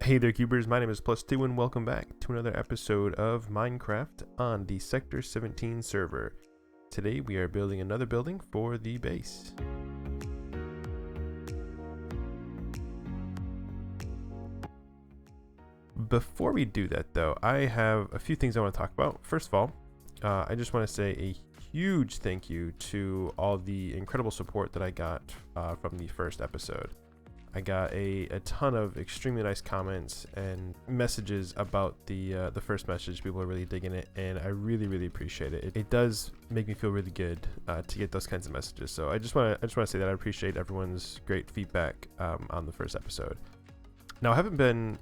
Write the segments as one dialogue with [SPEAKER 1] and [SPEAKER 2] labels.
[SPEAKER 1] Hey there, Cubers. My name is Plus2, and welcome back to another episode of Minecraft on the Sector 17 server. Today, we are building another building for the base. Before we do that, though, I have a few things I want to talk about. First of all, I just want to say a huge thank you to all the incredible support that I got from the first episode. I got a ton of extremely nice comments and messages about the first message. People are really digging it, and I really appreciate it. It does make me feel really good to get those kinds of messages. So I just want to say that I appreciate everyone's great feedback on the first episode. Now, I haven't been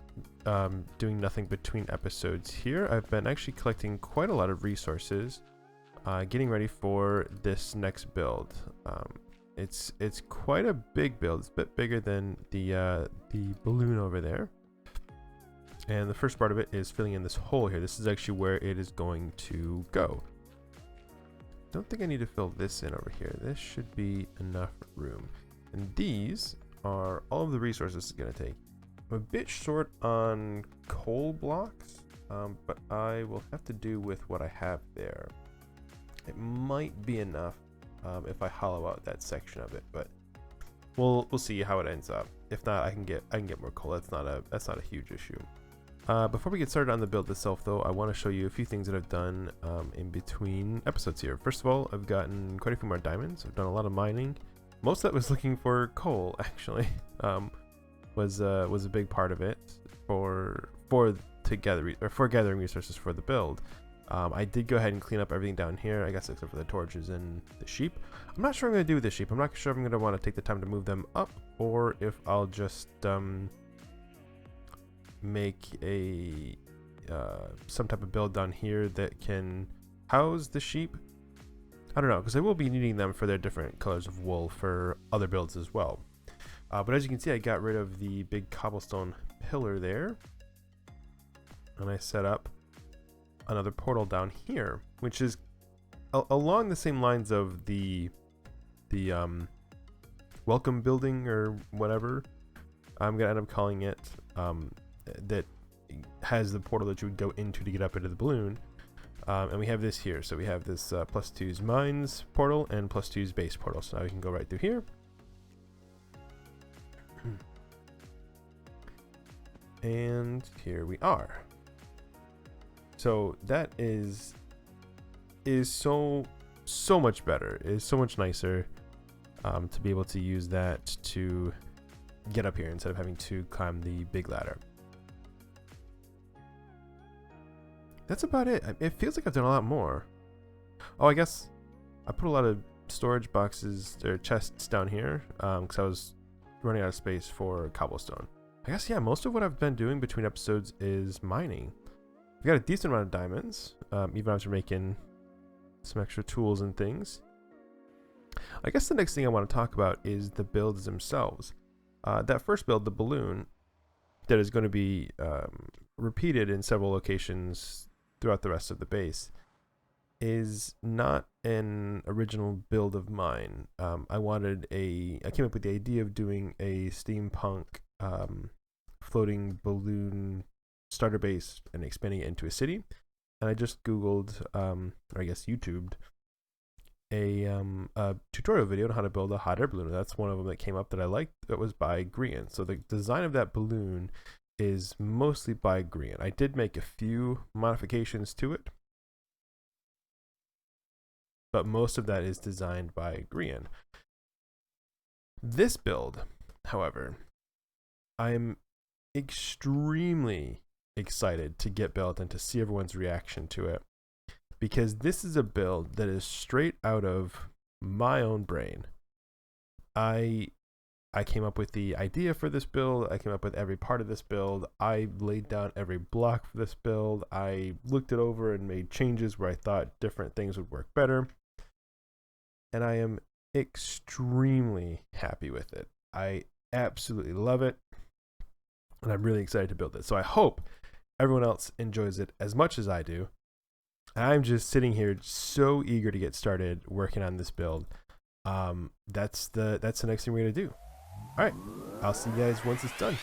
[SPEAKER 1] doing nothing between episodes here. I've been actually collecting quite a lot of resources, getting ready for this next build. It's quite a big build. It's a bit bigger than the balloon over there. And the first part of it is filling in this hole here. This is actually where it is going to go. Don't think I need to fill this in over here. This should be enough room. And these are all of the resources it's going to take. I'm a bit short on coal blocks, but I will have to do with what I have there. It might be enough if I hollow out that section of it, but we'll see how it ends up. If not, I can get more coal. That's not a huge issue. Before we get started on the build itself, though, I want to show you a few things that I've done in between episodes here. First of all, I've gotten quite a few more diamonds. I've done a lot of mining. Most of that was looking for coal, actually. Was a big part of it for gathering resources for the build. I did go ahead and clean up everything down here, I guess, except for the torches and the sheep. I'm not sure what I'm going to do with the sheep. I'm not sure if I'm going to want to take the time to move them up, or if I'll just make a some type of build down here that can house the sheep. I don't know, because I will be needing them for their different colors of wool for other builds as well. But as you can see, I got rid of the big cobblestone pillar there, and I set up another portal down here, which is along the same lines of the welcome building or whatever I'm gonna end up calling it, that has the portal that you would go into to get up into the balloon. And we have this here, so we have this +2's mines portal and +2's base portal, so now we can go right through here. And here we are. So that is so much better. It is so much nicer to be able to use that to get up here instead of having to climb the big ladder. That's about it. It feels like I've done a lot more. Oh, I guess I put a lot of storage boxes or chests down here because I was running out of space for cobblestone. I guess, yeah, most of what I've been doing between episodes is mining. I've got a decent amount of diamonds, even after making some extra tools and things. I guess the next thing I want to talk about is the builds themselves. That first build, the balloon, that is going to be repeated in several locations throughout the rest of the base, is not an original build of mine. I came up with the idea of doing a steampunk floating balloon starter base and expanding it into a city, and I just googled or I guess YouTubed a tutorial video on how to build a hot air balloon. That's one of them that came up that I liked. That was by Grian. So the design of that balloon is mostly by Grian. I did make a few modifications to it, but most of that is designed by Grian. This build, however, I'm extremely excited to get built and to see everyone's reaction to it, because this is a build that is straight out of my own brain. I came up with the idea for this build. I came up with every part of this build. I laid down every block for this build. I looked it over and made changes where I thought different things would work better, and I am extremely happy with it. I absolutely love it, and I'm really excited to build it. So I hope everyone else enjoys it as much as I do. I'm just sitting here so eager to get started working on this build. That's the next thing we're gonna do. All right, I'll see you guys once it's done.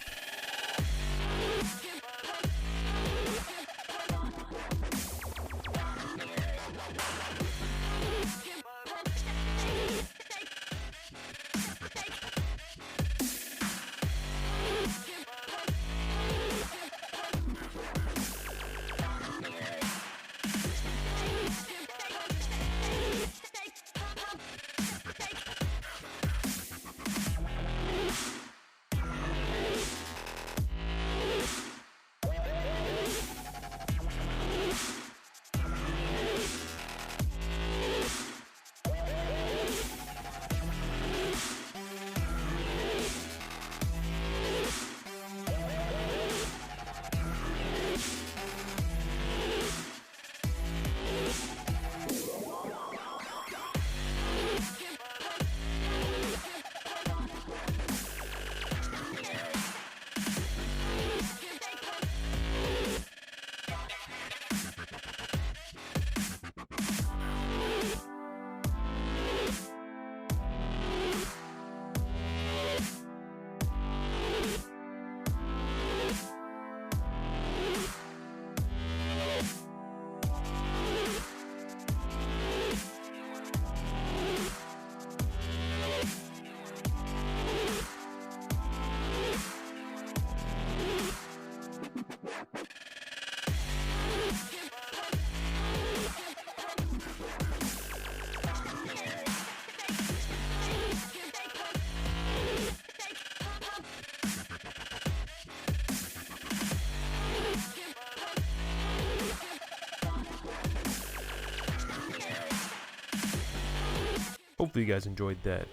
[SPEAKER 1] hopefully you guys enjoyed that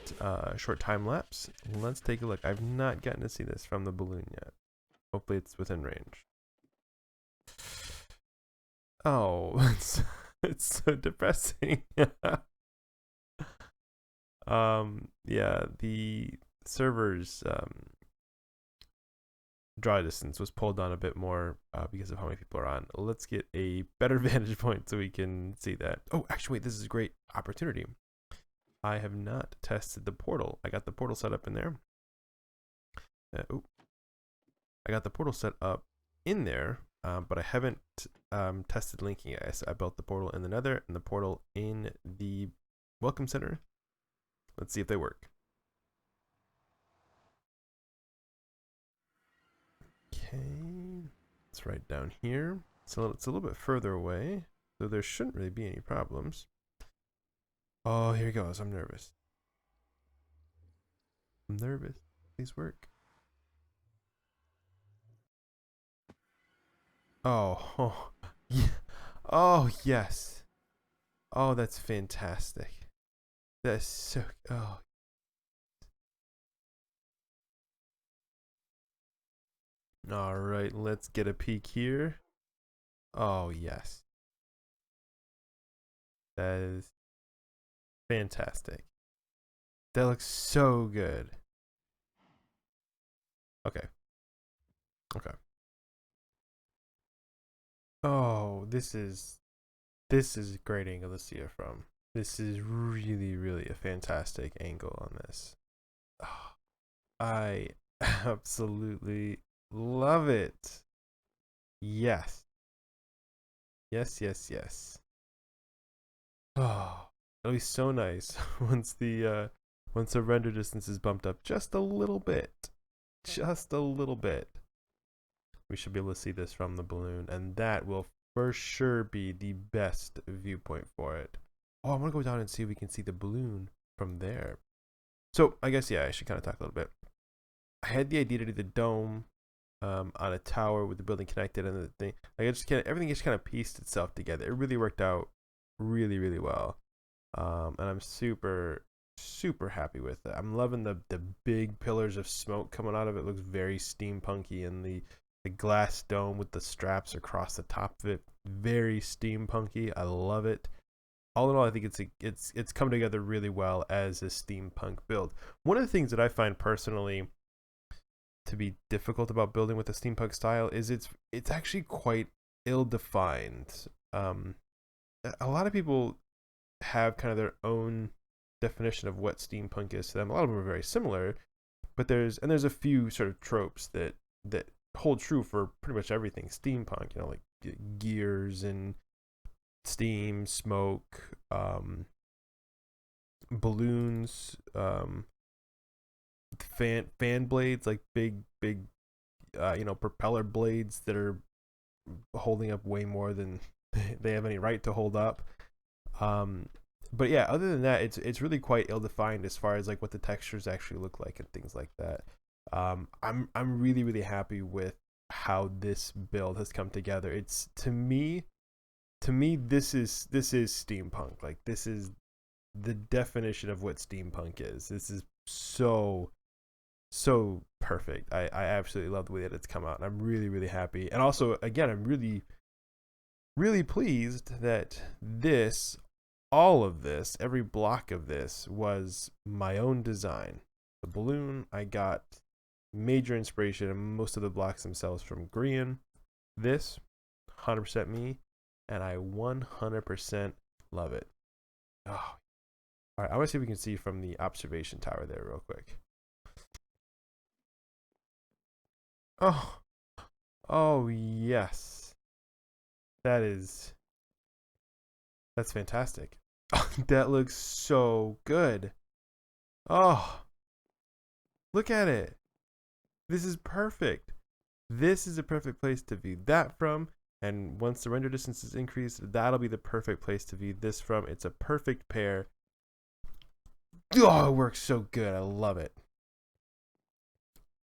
[SPEAKER 1] short time lapse. Let's take a look. I've not gotten to see this from the balloon yet. Hopefully it's within range. Oh, it's so depressing. Yeah, the server's draw distance was pulled down a bit more because of how many people are on. Let's get a better vantage point so we can see that. Oh, actually, wait, this is a great opportunity. I have not tested the portal. I got the portal set up in there. Oh, I got the portal set up in there, but I haven't tested linking it. So I built the portal in the nether and the portal in the welcome center. Let's see if they work. Okay, it's right down here. So it's a little bit further away, so there shouldn't really be any problems. Oh, here he goes. I'm nervous. I'm nervous. Please work. Oh, oh, yeah. Oh, yes. Oh, that's fantastic. That's so. Oh. All right, let's get a peek here. Oh, yes. That is fantastic. That looks so good. Okay. Okay. Oh, this is a great angle to see it from. This is really, really a fantastic angle on this. Oh, I absolutely love it. Yes. Yes, yes, yes. Oh, it'll be so nice once the render distance is bumped up just a little bit. Just a little bit. We should be able to see this from the balloon, and that will for sure be the best viewpoint for it. Oh, I'm gonna go down and see if we can see the balloon from there. So I guess, yeah, I should kind of talk a little bit. I had the idea to do the dome on a tower with the building connected and the thing. Like everything just kind of pieced itself together. It really worked out really, really well. And I'm super, super happy with it. I'm loving the big pillars of smoke coming out of it. It looks very steampunky, and the glass dome with the straps across the top of it, very steampunky. I love it. All in all, I think it's come together really well as a steampunk build. One of the things that I find personally to be difficult about building with the steampunk style is it's actually quite ill-defined. A lot of people have kind of their own definition of what steampunk is to them. A lot of them are very similar, but there's a few sort of tropes that hold true for pretty much everything steampunk. You know, like gears and steam, smoke, balloons, fan blades, like big propeller blades that are holding up way more than they have any right to hold up. But yeah, other than that, it's really quite ill defined as far as like what the textures actually look like and things like that. I'm really, really happy with how this build has come together. It's to me this is steampunk. Like, this is the definition of what steampunk is. This is so perfect. I absolutely love the way that it's come out, and I'm really, really happy. And also, again, I'm really, really pleased that all of this, every block of this was my own design. The balloon, I got major inspiration, and most of the blocks themselves from Grian. This, 100% me, and I 100% love it. Oh, all right. I want to see if we can see from the observation tower there real quick. Oh, oh yes, that's fantastic. That looks so good. Oh, look at it. This is perfect. This is a perfect place to view that from. And once the render distance is increased, that'll be the perfect place to view this from. It's a perfect pair. Oh, it works so good. I love it.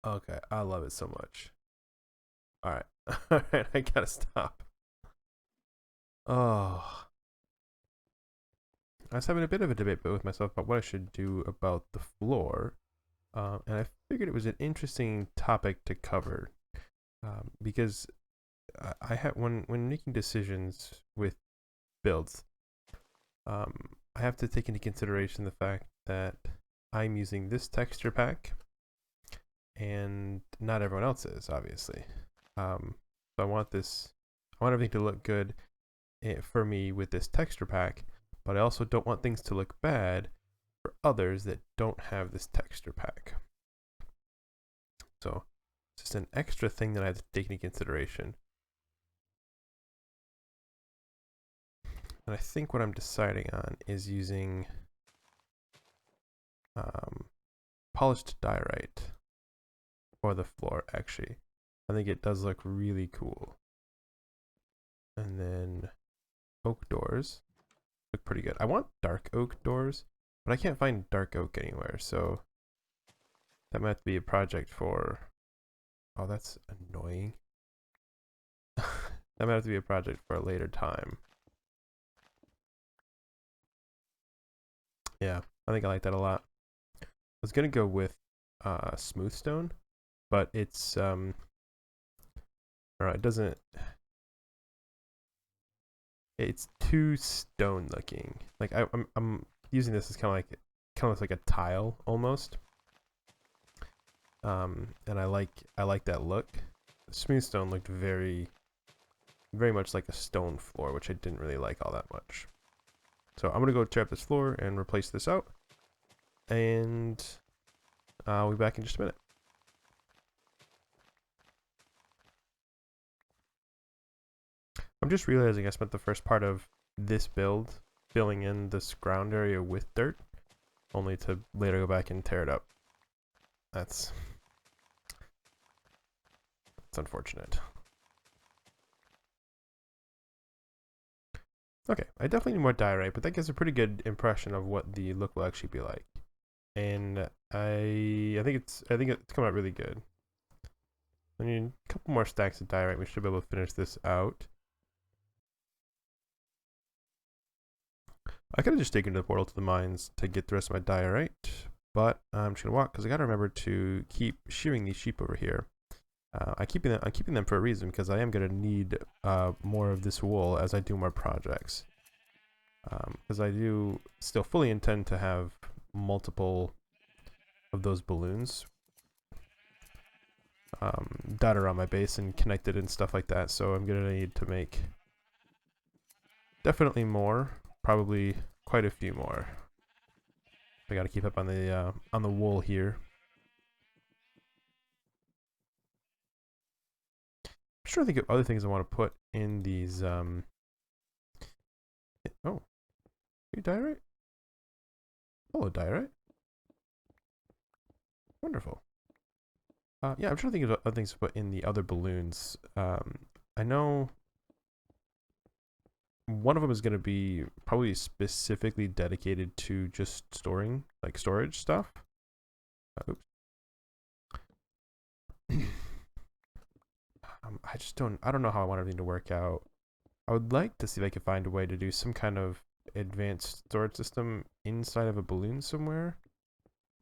[SPEAKER 1] Okay, I love it so much. All right. All right, I gotta stop. Oh. I was having a bit of a debate with myself about what I should do about the floor, and I figured it was an interesting topic to cover because I have when making decisions with builds, I have to take into consideration the fact that I'm using this texture pack, and not everyone else is, obviously. So I want everything to look good for me with this texture pack, but I also don't want things to look bad for others that don't have this texture pack. So it's just an extra thing that I have to take into consideration. And I think what I'm deciding on is using polished diorite for the floor, actually. I think it does look really cool. And then oak doors look pretty good. I want dark oak doors, but I can't find dark oak anywhere, so that might be a project for... Oh, that's annoying. That might have to be a project for a later time. Yeah, I think I like that a lot. I was gonna go with smooth stone, but it's it doesn't. It's too stone looking. Like I'm using this as kind of like a tile almost. And I like that look. Smooth stone looked very much like a stone floor, which I didn't really like all that much. So I'm gonna go tear up this floor and replace this out, and I'll be back in just a minute. I'm just realizing I spent the first part of this build filling in this ground area with dirt, only to later go back and tear it up. That's unfortunate. Okay, I definitely need more diorite, but that gives a pretty good impression of what the look will actually be like. And I think it's come out really good. I need a couple more stacks of diorite. We should be able to finish this out. I could have just taken the portal to the mines to get the rest of my diorite, but I'm just gonna walk because I gotta remember to keep shearing these sheep over here. I'm keeping them for a reason, because I am gonna need more of this wool as I do more projects. Because I do still fully intend to have multiple of those balloons dotted around my base and connected and stuff like that. So I'm gonna need to make definitely more, probably quite a few more. I gotta keep up on the wool here. I'm trying to think of other things I want to put in these. Oh, you diorite? Hello, diorite. Wonderful. Yeah, I'm trying to think of other things to put in the other balloons. I know one of them is going to be probably specifically dedicated to just storing, like storage stuff. Oops. I don't know how I want everything to work out. I would like to see if I could find a way to do some kind of advanced storage system inside of a balloon somewhere.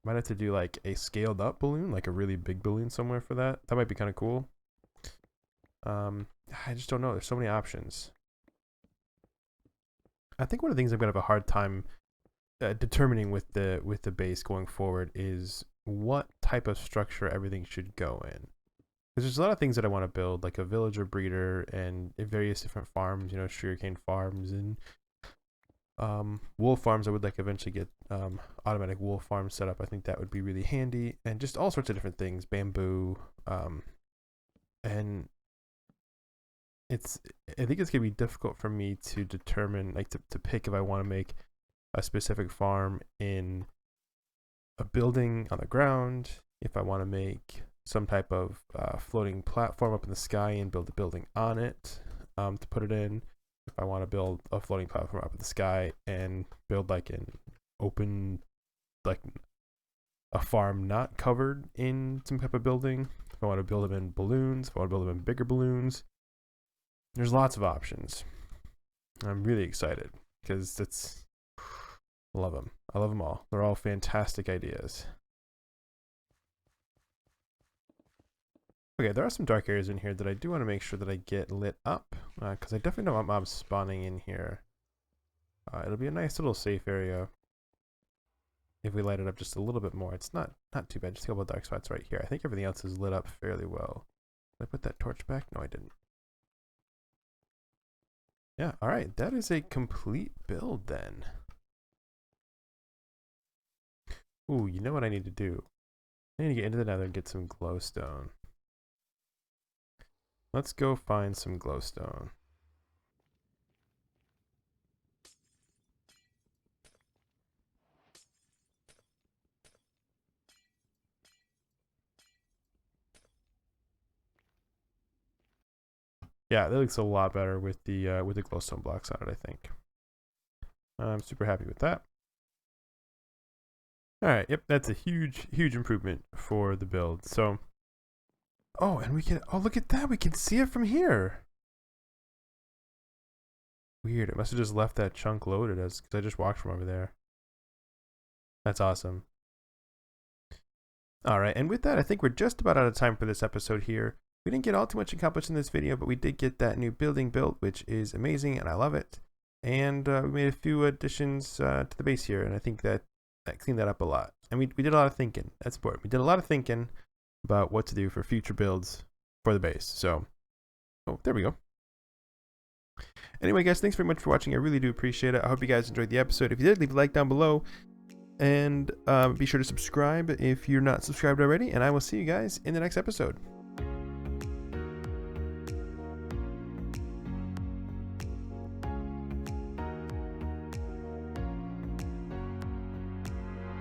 [SPEAKER 1] Might have to do like a scaled up balloon, like a really big balloon somewhere for that. That might be kind of cool. I just don't know. There's so many options. I think one of the things I'm gonna have a hard time determining with the base going forward is what type of structure everything should go in. Because there's a lot of things that I want to build, like a villager breeder and various different farms, you know, sugarcane farms and wool farms. I would like eventually get automatic wool farms set up. I think that would be really handy, and just all sorts of different things, bamboo, and I think it's gonna be difficult for me to determine, like to pick if I want to make a specific farm in a building on the ground, if I want to make some type of floating platform up in the sky and build a building on it to put it in. If I want to build a floating platform up in the sky and build like an open, like a farm not covered in some type of building. If I want to build them in balloons, if I want to build them in bigger balloons. There's lots of options. I'm really excited because Love them. I love them all. They're all fantastic ideas. Okay, there are some dark areas in here that I do want to make sure that I get lit up, because I definitely don't want mobs spawning in here. It'll be a nice little safe area if we light it up just a little bit more. It's not too bad. Just a couple of dark spots right here. I think everything else is lit up fairly well. Did I put that torch back? No, I didn't. Yeah, all right. That is a complete build then. Ooh, you know what I need to do? I need to get into the nether and get some glowstone. Let's go find some glowstone. Yeah, that looks a lot better with the glowstone blocks on it, I think. I'm super happy with that. All right, yep, that's a huge improvement for the build. So, oh, and we can, oh, look at that. We can see it from here. Weird. It must have just left that chunk loaded because I just walked from over there. That's awesome. All right, and with that, I think we're just about out of time for this episode here. We didn't get all too much accomplished in this video, but we did get that new building built, which is amazing, and I love it. And we made a few additions to the base here, and I think that cleaned that up a lot. And we did a lot of thinking. That's important. We did a lot of thinking about what to do for future builds for the base. So, oh, there we go. Anyway, guys, thanks very much for watching. I really do appreciate it. I hope you guys enjoyed the episode. If you did, leave a like down below. And be sure to subscribe if you're not subscribed already. And I will see you guys in the next episode.